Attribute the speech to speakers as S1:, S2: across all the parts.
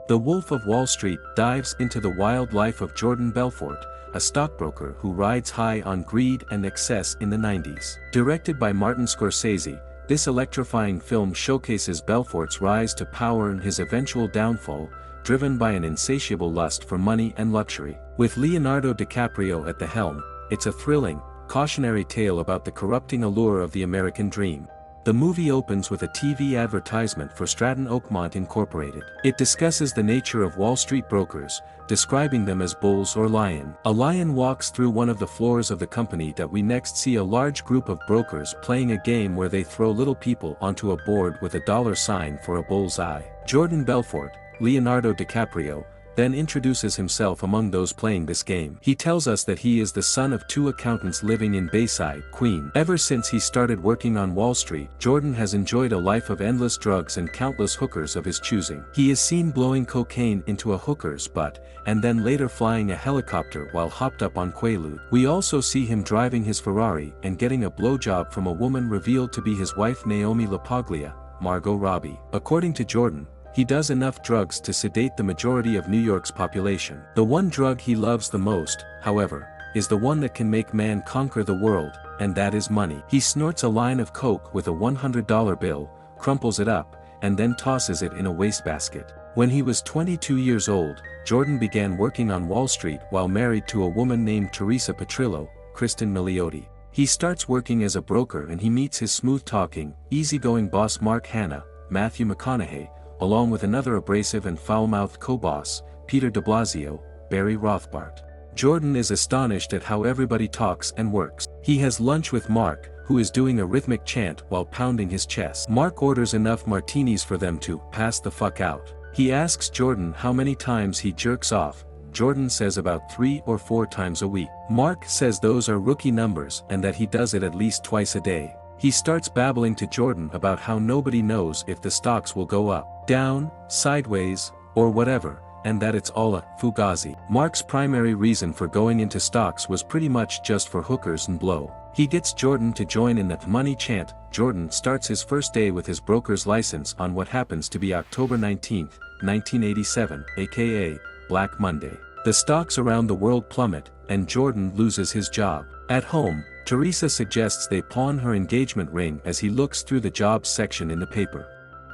S1: The Wolf of Wall Street dives into the wild life of Jordan Belfort, a stockbroker who rides high on greed and excess in the 90s. Directed by Martin Scorsese, this electrifying film showcases Belfort's rise to power and his eventual downfall, driven by an insatiable lust for money and luxury. With Leonardo DiCaprio at the helm, it's a thrilling, cautionary tale about the corrupting allure of the American dream. The movie opens with a TV advertisement for Stratton Oakmont Incorporated. It discusses the nature of Wall Street brokers, describing them as bulls or lion. A lion walks through one of the floors of the company that we next see a large group of brokers playing a game where they throw little people onto a board with a dollar sign for a bull's eye. Jordan Belfort, Leonardo DiCaprio, then introduces himself among those playing this game. He tells us that he is the son of two accountants living in Bayside, Queens. Ever since he started working on Wall Street, Jordan has enjoyed a life of endless drugs and countless hookers of his choosing. He is seen blowing cocaine into a hooker's butt, and then later flying a helicopter while hopped up on Quaalude. We also see him driving his Ferrari and getting a blowjob from a woman revealed to be his wife Naomi LaPaglia, Margot Robbie. According to Jordan, he does enough drugs to sedate the majority of New York's population. The one drug he loves the most, however, is the one that can make man conquer the world, and that is money. He snorts a line of coke with a $100 bill, crumples it up, and then tosses it in a wastebasket. When he was 22 years old, Jordan began working on Wall Street while married to a woman named Teresa Petrillo, Kristen Milioti. He starts working as a broker and he meets his smooth-talking, easygoing boss Mark Hanna, Matthew McConaughey, along with another abrasive and foul-mouthed co-boss, Peter de Blasio, Barry Rothbart. Jordan is astonished at how everybody talks and works. He has lunch with Mark, who is doing a rhythmic chant while pounding his chest. Mark orders enough martinis for them to pass the fuck out. He asks Jordan how many times he jerks off. Jordan says about 3 or 4 times a week. Mark says those are rookie numbers and that he does it at least twice a day. He starts babbling to Jordan about how nobody knows if the stocks will go up, down, sideways, or whatever, and that it's all a fugazi. Mark's primary reason for going into stocks was pretty much just for hookers and blow. He gets Jordan to join in the money chant. Jordan starts his first day with his broker's license on what happens to be October 19, 1987, aka Black Monday. The stocks around the world plummet, and Jordan loses his job. At home, Teresa suggests they pawn her engagement ring as he looks through the jobs section in the paper.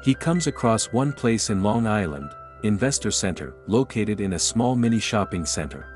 S1: He comes across one place in Long Island, Investor Center, located in a small mini shopping center.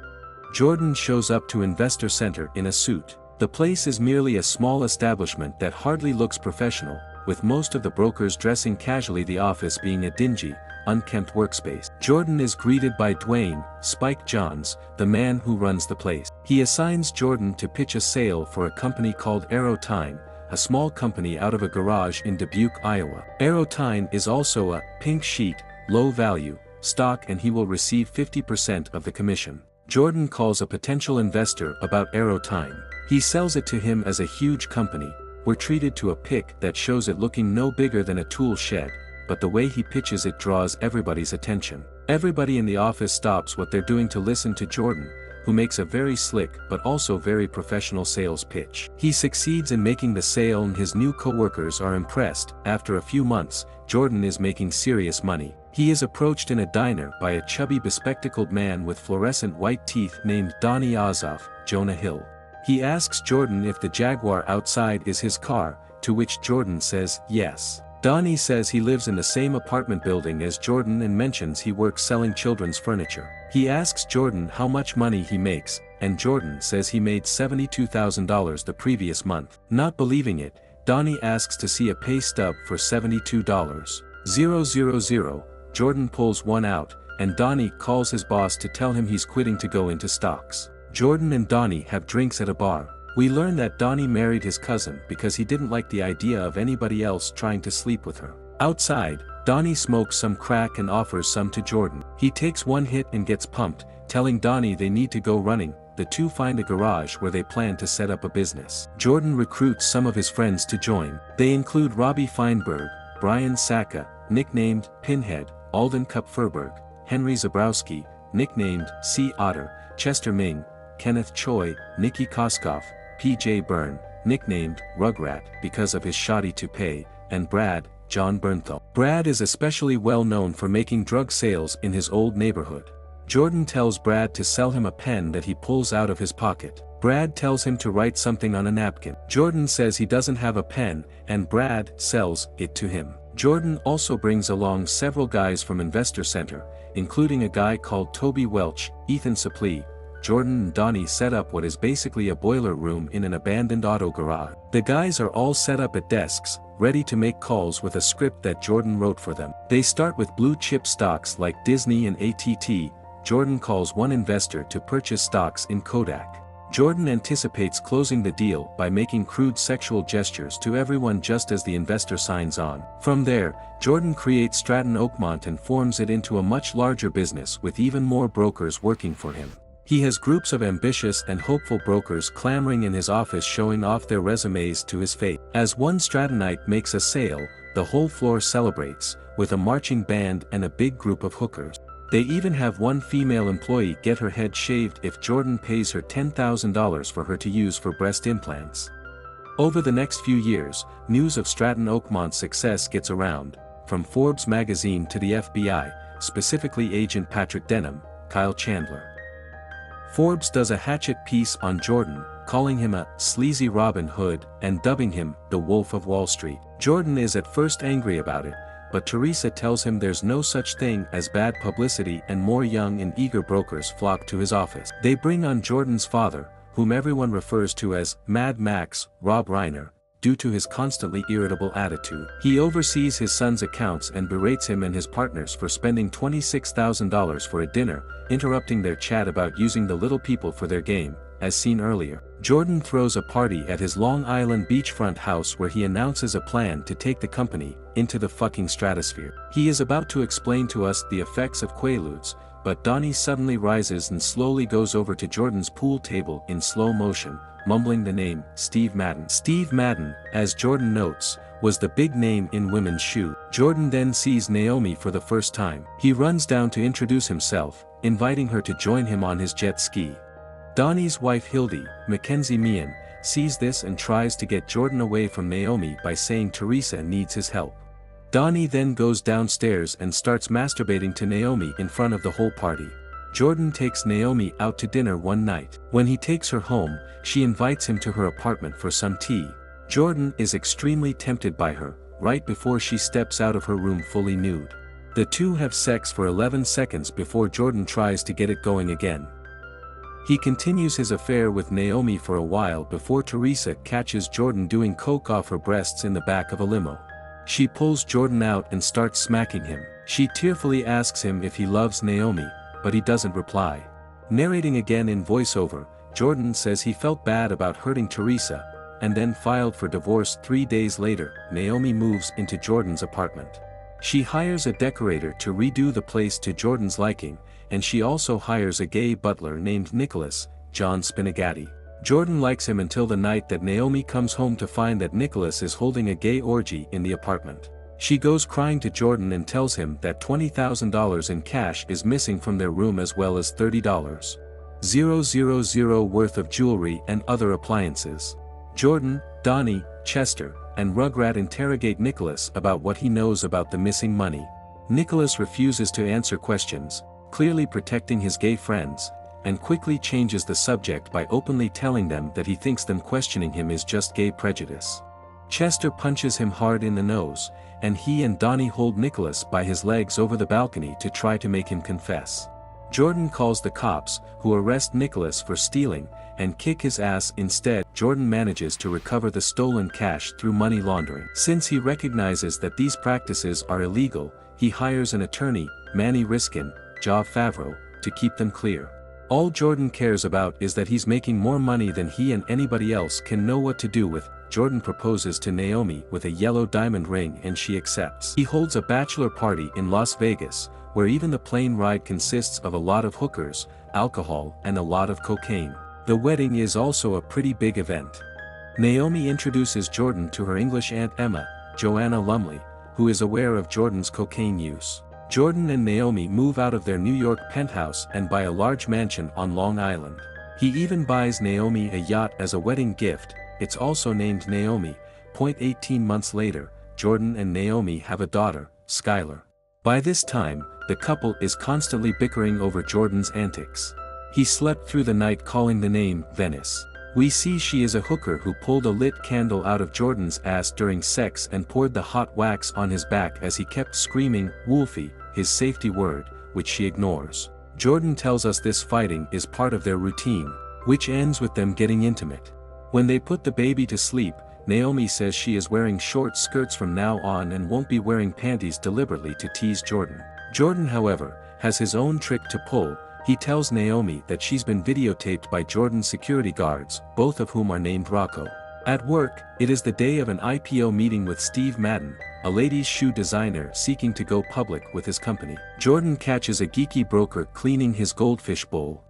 S1: Jordan shows up to Investor Center in a suit. The place is merely a small establishment that hardly looks professional, with most of the brokers dressing casually, the office being a dingy, unkempt workspace. Jordan is greeted by Dwayne "Spike" Johns, the man who runs the place. He assigns Jordan to pitch a sale for a company called Aerotime, a small company out of a garage in Dubuque, Iowa. Aerotime is also a pink sheet, low-value stock and he will receive 50% of the commission. Jordan calls a potential investor about Aerotime. He sells it to him as a huge company. We're treated to a pic that shows it looking no bigger than a tool shed, but the way he pitches it draws everybody's attention. Everybody in the office stops what they're doing to listen to Jordan, who makes a very slick but also very professional sales pitch. He succeeds in making the sale and his new co-workers are impressed. After a few months, Jordan is making serious money. He is approached in a diner by a chubby bespectacled man with fluorescent white teeth named Donnie Azoff, Jonah Hill. He asks Jordan if the Jaguar outside is his car, to which Jordan says yes. Donnie says he lives in the same apartment building as Jordan and mentions he works selling children's furniture. He asks Jordan how much money he makes, and Jordan says he made $72,000 the previous month. Not believing it, Donnie asks to see a pay stub for $72,000. Jordan pulls one out, and Donnie calls his boss to tell him he's quitting to go into stocks. Jordan and Donnie have drinks at a bar. We learn that Donnie married his cousin because he didn't like the idea of anybody else trying to sleep with her. Outside, Donnie smokes some crack and offers some to Jordan. He takes one hit and gets pumped, telling Donnie they need to go running. The two find a garage where they plan to set up a business. Jordan recruits some of his friends to join. They include Robbie Feinberg, Brian Saka, nicknamed Pinhead, Alden Kupferberg, Henry Zabrowski, nicknamed Sea Otter, Chester Ming, Kenneth Choi, Nikki Koskoff, P.J. Byrne, nicknamed Rugrat because of his shoddy toupee, and Brad, John Bernthal. Brad is especially well known for making drug sales in his old neighborhood. Jordan tells Brad to sell him a pen that he pulls out of his pocket. Brad tells him to write something on a napkin. Jordan says he doesn't have a pen, and Brad sells it to him. Jordan also brings along several guys from Investor Center, including a guy called Toby Welch, Ethan Suplee. Jordan and Donnie set up what is basically a boiler room in an abandoned auto garage. The guys are all set up at desks, ready to make calls with a script that Jordan wrote for them. They start with blue chip stocks like Disney and AT&T. Jordan calls one investor to purchase stocks in Kodak. Jordan anticipates closing the deal by making crude sexual gestures to everyone just as the investor signs on. From there, Jordan creates Stratton Oakmont and forms it into a much larger business with even more brokers working for him. He has groups of ambitious and hopeful brokers clamoring in his office showing off their resumes to his face. As one Strattonite makes a sale, the whole floor celebrates, with a marching band and a big group of hookers. They even have one female employee get her head shaved if Jordan pays her $10,000 for her to use for breast implants. Over the next few years, news of Stratton Oakmont's success gets around, from Forbes magazine to the FBI, specifically Agent Patrick Denham, Kyle Chandler. Forbes does a hatchet piece on Jordan, calling him a sleazy Robin Hood and dubbing him the Wolf of Wall Street. Jordan is at first angry about it, but Teresa tells him there's no such thing as bad publicity, and more young and eager brokers flock to his office. They bring on Jordan's father, whom everyone refers to as Mad Max, Rob Reiner, due to his constantly irritable attitude. He oversees his son's accounts and berates him and his partners for spending $26,000 for a dinner, interrupting their chat about using the little people for their game, as seen earlier. Jordan throws a party at his Long Island beachfront house where he announces a plan to take the company into the fucking stratosphere. He is about to explain to us the effects of Quaaludes, but Donnie suddenly rises and slowly goes over to Jordan's pool table in slow motion, mumbling the name, Steve Madden. Steve Madden, as Jordan notes, was the big name in women's shoe. Jordan then sees Naomi for the first time. He runs down to introduce himself, inviting her to join him on his jet ski. Donnie's wife Hildy, Mackenzie Meehan, sees this and tries to get Jordan away from Naomi by saying Teresa needs his help. Donnie then goes downstairs and starts masturbating to Naomi in front of the whole party. Jordan takes Naomi out to dinner one night. When he takes her home, she invites him to her apartment for some tea. Jordan is extremely tempted by her, right before she steps out of her room fully nude. The two have sex for 11 seconds before Jordan tries to get it going again. He continues his affair with Naomi for a while before Teresa catches Jordan doing coke off her breasts in the back of a limo. She pulls Jordan out and starts smacking him. She tearfully asks him if he loves Naomi, but he doesn't reply. Narrating again in voiceover, Jordan says he felt bad about hurting Teresa, and then filed for divorce. 3 days later, Naomi moves into Jordan's apartment. She hires a decorator to redo the place to Jordan's liking, and she also hires a gay butler named Nicholas, John Spinagatti. Jordan likes him until the night that Naomi comes home to find that Nicholas is holding a gay orgy in the apartment. She goes crying to Jordan and tells him that $20,000 in cash is missing from their room, as well as $30,000 worth of jewelry and other appliances. Jordan, Donnie, Chester, and Rugrat interrogate Nicholas about what he knows about the missing money. Nicholas refuses to answer questions, clearly protecting his gay friends, and quickly changes the subject by openly telling them that he thinks them questioning him is just gay prejudice. Chester punches him hard in the nose, and he and Donnie hold Nicholas by his legs over the balcony to try to make him confess. Jordan calls the cops, who arrest Nicholas for stealing, and kick his ass. Instead, Jordan manages to recover the stolen cash through money laundering. Since he recognizes that these practices are illegal, he hires an attorney, Manny Riskin, Joe Favreau, to keep them clear. All Jordan cares about is that he's making more money than he and anybody else can know what to do with. Jordan proposes to Naomi with a yellow diamond ring and she accepts. He holds a bachelor party in Las Vegas, where even the plane ride consists of a lot of hookers, alcohol, and a lot of cocaine. The wedding is also a pretty big event. Naomi introduces Jordan to her English Aunt Emma, Joanna Lumley, who is aware of Jordan's cocaine use. Jordan and Naomi move out of their New York penthouse and buy a large mansion on Long Island. He even buys Naomi a yacht as a wedding gift. It's also named Naomi. 18 months later, Jordan and Naomi have a daughter, Skylar. By this time, the couple is constantly bickering over Jordan's antics. He slept through the night calling the name Venice. We see she is a hooker who pulled a lit candle out of Jordan's ass during sex and poured the hot wax on his back as he kept screaming, "Wolfie," his safety word, which she ignores. Jordan tells us this fighting is part of their routine, which ends with them getting intimate. When they put the baby to sleep, Naomi says she is wearing short skirts from now on and won't be wearing panties deliberately to tease Jordan. Jordan, however, has his own trick to pull. He tells Naomi that she's been videotaped by Jordan's security guards, both of whom are named Rocco. At work, it is the day of an IPO meeting with Steve Madden, a ladies' shoe designer seeking to go public with his company. Jordan catches a geeky broker cleaning his goldfish bowl.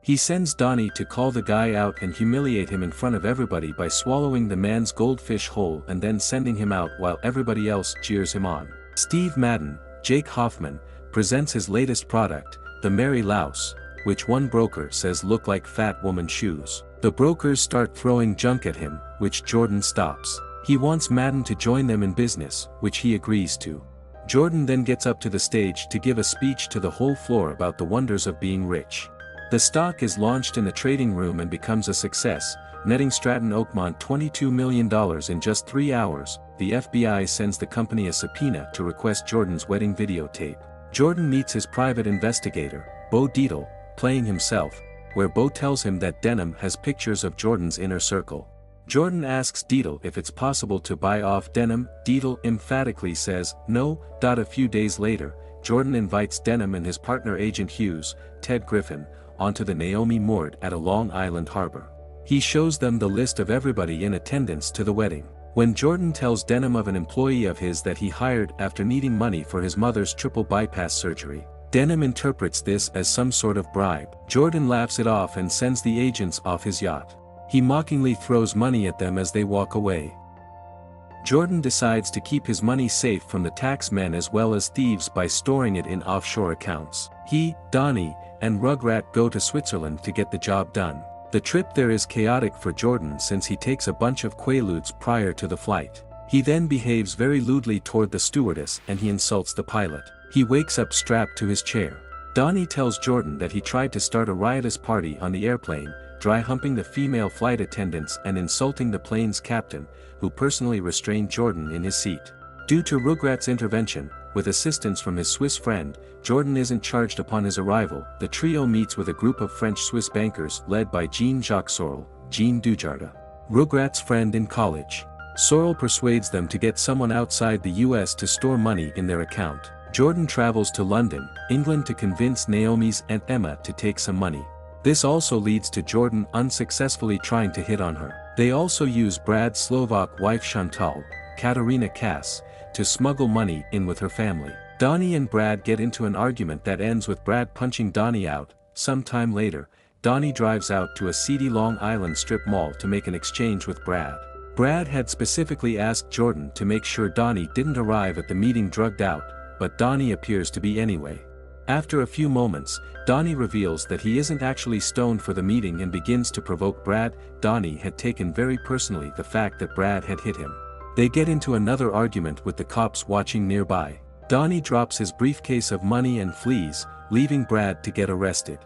S1: He sends Donnie to call the guy out and humiliate him in front of everybody by swallowing the man's goldfish whole and then sending him out while everybody else cheers him on. Steve Madden, Jake Hoffman, presents his latest product, the Mary Louse, which one broker says look like fat woman shoes. The brokers start throwing junk at him, which Jordan stops. He wants Madden to join them in business, which he agrees to. Jordan then gets up to the stage to give a speech to the whole floor about the wonders of being rich. The stock is launched in the trading room and becomes a success, netting Stratton Oakmont $22 million in just 3 hours. The FBI sends the company a subpoena to request Jordan's wedding videotape. Jordan meets his private investigator, Bo Dietl, playing himself, where Bo tells him that Denim has pictures of Jordan's inner circle. Jordan asks Dietl if it's possible to buy off Denim. Dietl emphatically says no. A few days later, Jordan invites Denim and his partner Agent Hughes, Ted Griffin, onto the Naomi moored at a Long Island harbor. He shows them the list of everybody in attendance to the wedding. When Jordan tells Denim of an employee of his that he hired after needing money for his mother's triple bypass surgery, Denim interprets this as some sort of bribe. Jordan laughs it off and sends the agents off his yacht. He mockingly throws money at them as they walk away. Jordan decides to keep his money safe from the tax men as well as thieves by storing it in offshore accounts. He, Donnie, and Rugrat go to Switzerland to get the job done. The trip there is chaotic for Jordan since he takes a bunch of quaaludes prior to the flight. He then behaves very lewdly toward the stewardess and he insults the pilot. He wakes up strapped to his chair. Donnie tells Jordan that he tried to start a riotous party on the airplane, dry humping the female flight attendants and insulting the plane's captain, who personally restrained Jordan in his seat. Due to Rugrat's intervention, with assistance from his Swiss friend, Jordan isn't charged upon his arrival. The trio meets with a group of French-Swiss bankers led by Jean-Jacques Sorel, Jean Dujardin, Rugrat's friend in college. Sorel persuades them to get someone outside the US to store money in their account. Jordan travels to London, England to convince Naomi's Aunt Emma to take some money. This also leads to Jordan unsuccessfully trying to hit on her. They also use Brad's Slovak wife Chantal, Katarina Cass, to smuggle money in with her family. Donnie and Brad get into an argument that ends with Brad punching Donnie out. Sometime later, Donnie drives out to a seedy Long Island strip mall to make an exchange with Brad. Brad had specifically asked Jordan to make sure Donnie didn't arrive at the meeting drugged out, but Donnie appears to be anyway. After a few moments, Donnie reveals that he isn't actually stoned for the meeting and begins to provoke Brad. Donnie had taken very personally the fact that Brad had hit him. They get into another argument with the cops watching nearby. Donnie drops his briefcase of money and flees, leaving Brad to get arrested.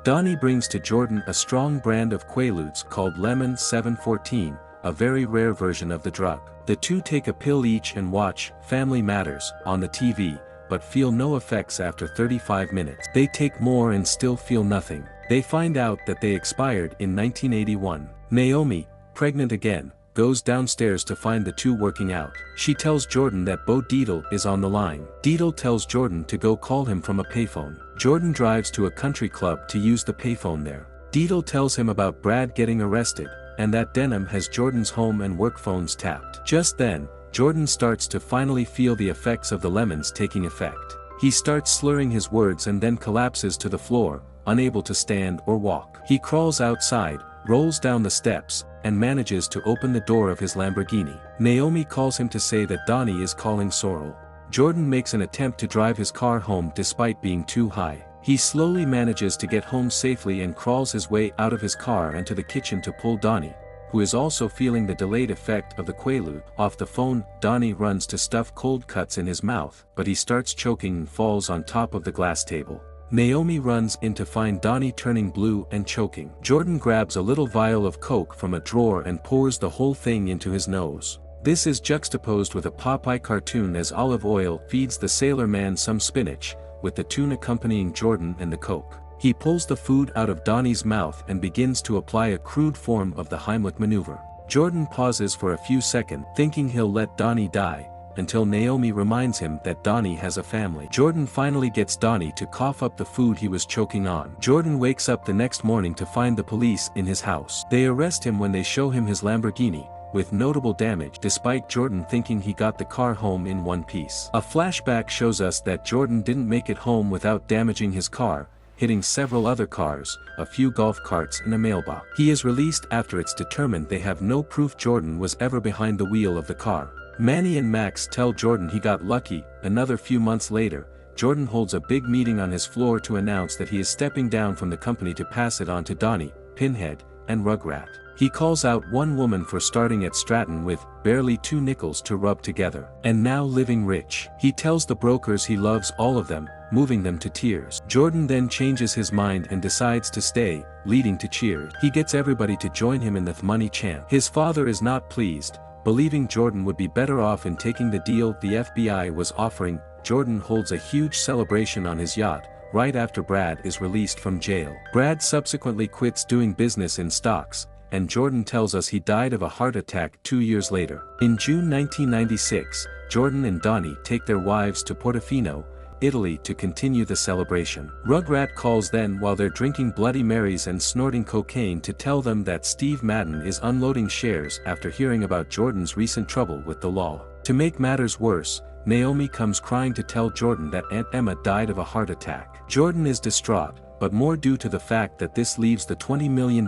S1: Donnie brings to Jordan a strong brand of quaaludes called Lemon 714, a very rare version of the drug. The two take a pill each and watch Family Matters on the TV, but feel no effects after 35 minutes. They take more and still feel nothing. They find out that they expired in 1981. Naomi, pregnant again, goes downstairs to find the two working out. She tells Jordan that Bo Dietl is on the line. Dietl tells Jordan to go call him from a payphone. Jordan drives to a country club to use the payphone there. Dietl tells him about Brad getting arrested, and that Denim has Jordan's home and work phones tapped. Just then, Jordan starts to finally feel the effects of the lemons taking effect. He starts slurring his words and then collapses to the floor, unable to stand or walk. He crawls outside, rolls down the steps, and manages to open the door of his Lamborghini. Naomi calls him to say that Donnie is calling Sorel. Jordan makes an attempt to drive his car home despite being too high. He slowly manages to get home safely and crawls his way out of his car and to the kitchen to pull Donnie, who is also feeling the delayed effect of the Quaalude. Off the phone, Donnie runs to stuff cold cuts in his mouth, but he starts choking and falls on top of the glass table. Naomi runs in to find Donnie turning blue and choking. Jordan grabs a little vial of Coke from a drawer and pours the whole thing into his nose. This is juxtaposed with a Popeye cartoon as olive oil feeds the sailor man some spinach, with the tune accompanying Jordan and the Coke. He pulls the food out of Donnie's mouth and begins to apply a crude form of the Heimlich maneuver. Jordan pauses for a few seconds, thinking he'll let Donnie die, until Naomi reminds him that Donnie has a family. Jordan finally gets Donnie to cough up the food he was choking on. Jordan wakes up the next morning to find the police in his house. They arrest him when they show him his Lamborghini, with notable damage despite Jordan thinking he got the car home in one piece. A flashback shows us that Jordan didn't make it home without damaging his car, hitting several other cars, a few golf carts and a mailbox. He is released after it's determined they have no proof Jordan was ever behind the wheel of the car. Manny and Max tell Jordan he got lucky. Another few months later, Jordan holds a big meeting on his floor to announce that he is stepping down from the company to pass it on to Donnie, Pinhead, and Rugrat. He calls out one woman for starting at Stratton with barely 2 nickels to rub together, and now living rich. He tells the brokers he loves all of them, moving them to tears. Jordan then changes his mind and decides to stay, leading to cheers. He gets everybody to join him in the money chant. His father is not pleased, believing Jordan would be better off in taking the deal the FBI was offering. Jordan holds a huge celebration on his yacht, right after Brad is released from jail. Brad subsequently quits doing business in stocks, and Jordan tells us he died of a heart attack 2 years later. In June 1996, Jordan and Donnie take their wives to Portofino, Italy to continue the celebration. Rugrat calls then while they're drinking Bloody Marys and snorting cocaine to tell them that Steve Madden is unloading shares after hearing about Jordan's recent trouble with the law. To make matters worse, Naomi comes crying to tell Jordan that Aunt Emma died of a heart attack. Jordan is distraught, but more due to the fact that this leaves the $20 million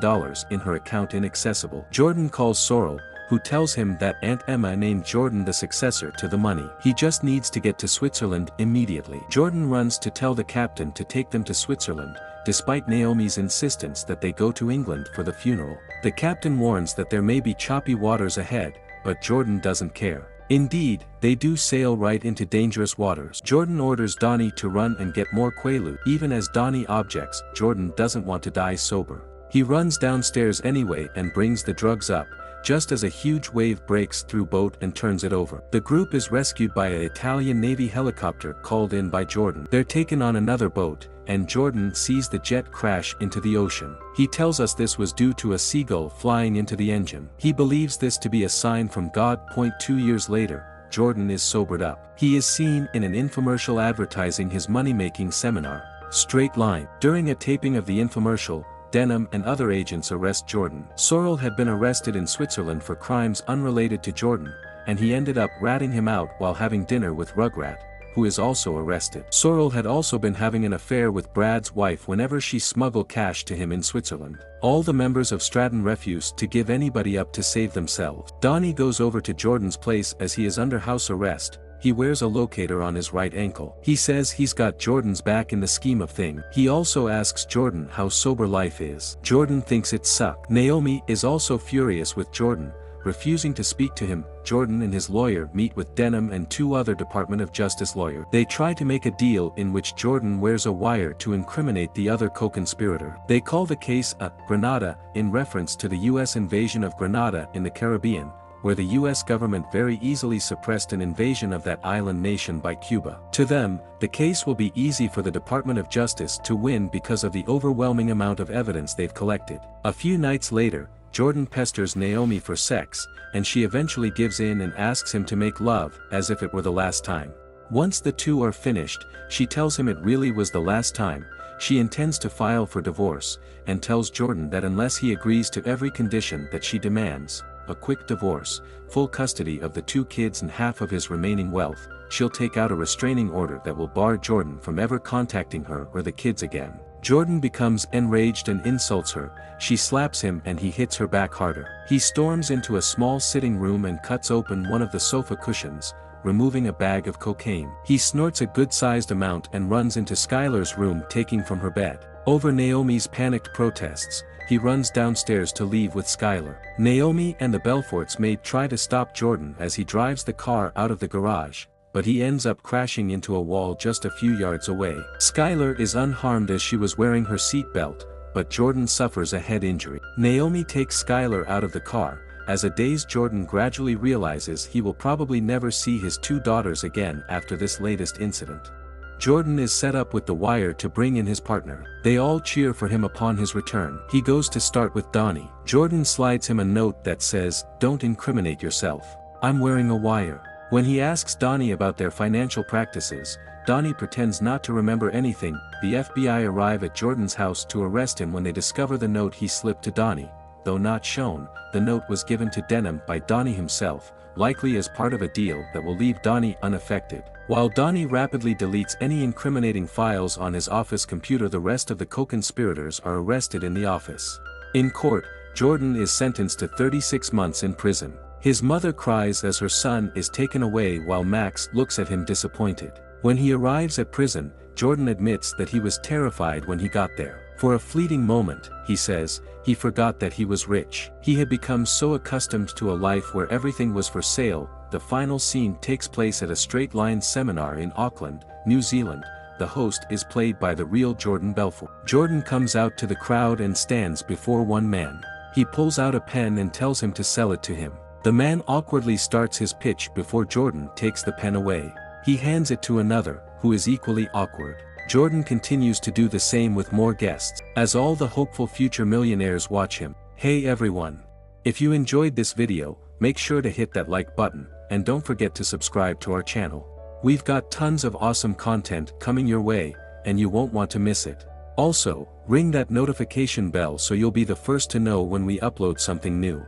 S1: in her account inaccessible. Jordan calls Sorrel, who tells him that Aunt Emma named Jordan the successor to the money. He just needs to get to Switzerland immediately. Jordan runs to tell the captain to take them to Switzerland, despite Naomi's insistence that they go to England for the funeral. The captain warns that there may be choppy waters ahead, but Jordan doesn't care. Indeed, they do sail right into dangerous waters. Jordan orders Donnie to run and get more Quaalude. Even as Donnie objects, Jordan doesn't want to die sober. He runs downstairs anyway and brings the drugs up, just as a huge wave breaks through boat and turns it over. The group is rescued by an Italian Navy helicopter called in by Jordan. They're taken on another boat, and Jordan sees the jet crash into the ocean. He tells us this was due to a seagull flying into the engine. He believes this to be a sign from God. 2 years later, Jordan is sobered up. He is seen in an infomercial advertising his money-making seminar, Straight Line. During a taping of the infomercial, Denham and other agents arrest Jordan. Sorrel had been arrested in Switzerland for crimes unrelated to Jordan, and he ended up ratting him out while having dinner with Rugrat, who is also arrested. Sorrel had also been having an affair with Brad's wife whenever she smuggled cash to him in Switzerland. All the members of Stratton refuse to give anybody up to save themselves. Donnie goes over to Jordan's place as he is under house arrest. He wears a locator on his right ankle. He says he's got Jordan's back in the scheme of things. He also asks Jordan how sober life is. Jordan thinks it sucks. Naomi is also furious with Jordan, refusing to speak to him. Jordan and his lawyer meet with Denham and 2 other Department of Justice lawyers. They try to make a deal in which Jordan wears a wire to incriminate the other co-conspirator. They call the case a Grenada in reference to the U.S. invasion of Grenada in the Caribbean, where the U.S. government very easily suppressed an invasion of that island nation by Cuba. To them, the case will be easy for the Department of Justice to win because of the overwhelming amount of evidence they've collected. A few nights later, Jordan pesters Naomi for sex, and she eventually gives in and asks him to make love, as if it were the last time. Once the two are finished, she tells him it really was the last time. She intends to file for divorce, and tells Jordan that unless he agrees to every condition that she demands, a quick divorce, full custody of the 2 kids and half of his remaining wealth, she'll take out a restraining order that will bar Jordan from ever contacting her or the kids again. Jordan becomes enraged and insults her. She slaps him and he hits her back harder. He storms into a small sitting room and cuts open one of the sofa cushions, removing a bag of cocaine. He snorts a good-sized amount and runs into Skylar's room, taking from her bed. Over Naomi's panicked protests, he runs downstairs to leave with Skylar. Naomi and the Belforts maid try to stop Jordan as he drives the car out of the garage, but he ends up crashing into a wall just a few yards away. Skylar is unharmed as she was wearing her seatbelt, but Jordan suffers a head injury. Naomi takes Skylar out of the car. As a dazed Jordan gradually realizes he will probably never see his 2 daughters again after this latest incident. Jordan is set up with the wire to bring in his partner. They all cheer for him upon his return. He goes to start with Donnie. Jordan slides him a note that says, "Don't incriminate yourself. I'm wearing a wire." When he asks Donnie about their financial practices, Donnie pretends not to remember anything. The FBI arrive at Jordan's house to arrest him when they discover the note he slipped to Donnie. Though not shown, the note was given to Denham by Donnie himself, likely as part of a deal that will leave Donnie unaffected. While Donnie rapidly deletes any incriminating files on his office computer, the rest of the co-conspirators are arrested in the office. In court, Jordan is sentenced to 36 months in prison. His mother cries as her son is taken away while Max looks at him disappointed. When he arrives at prison, Jordan admits that he was terrified when he got there. For a fleeting moment, he says, he forgot that he was rich. He had become so accustomed to a life where everything was for sale. The final scene takes place at a straight line seminar in Auckland, New Zealand. The host is played by the real Jordan Belfort. Jordan comes out to the crowd and stands before one man. He pulls out a pen and tells him to sell it to him. The man awkwardly starts his pitch before Jordan takes the pen away. He hands it to another, who is equally awkward. Jordan continues to do the same with more guests, as all the hopeful future millionaires watch him. Hey everyone! If you enjoyed this video, make sure to hit that like button, and don't forget to subscribe to our channel. We've got tons of awesome content coming your way, and you won't want to miss it. Also, ring that notification bell so you'll be the first to know when we upload something new.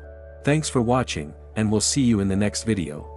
S1: Thanks for watching, and we'll see you in the next video.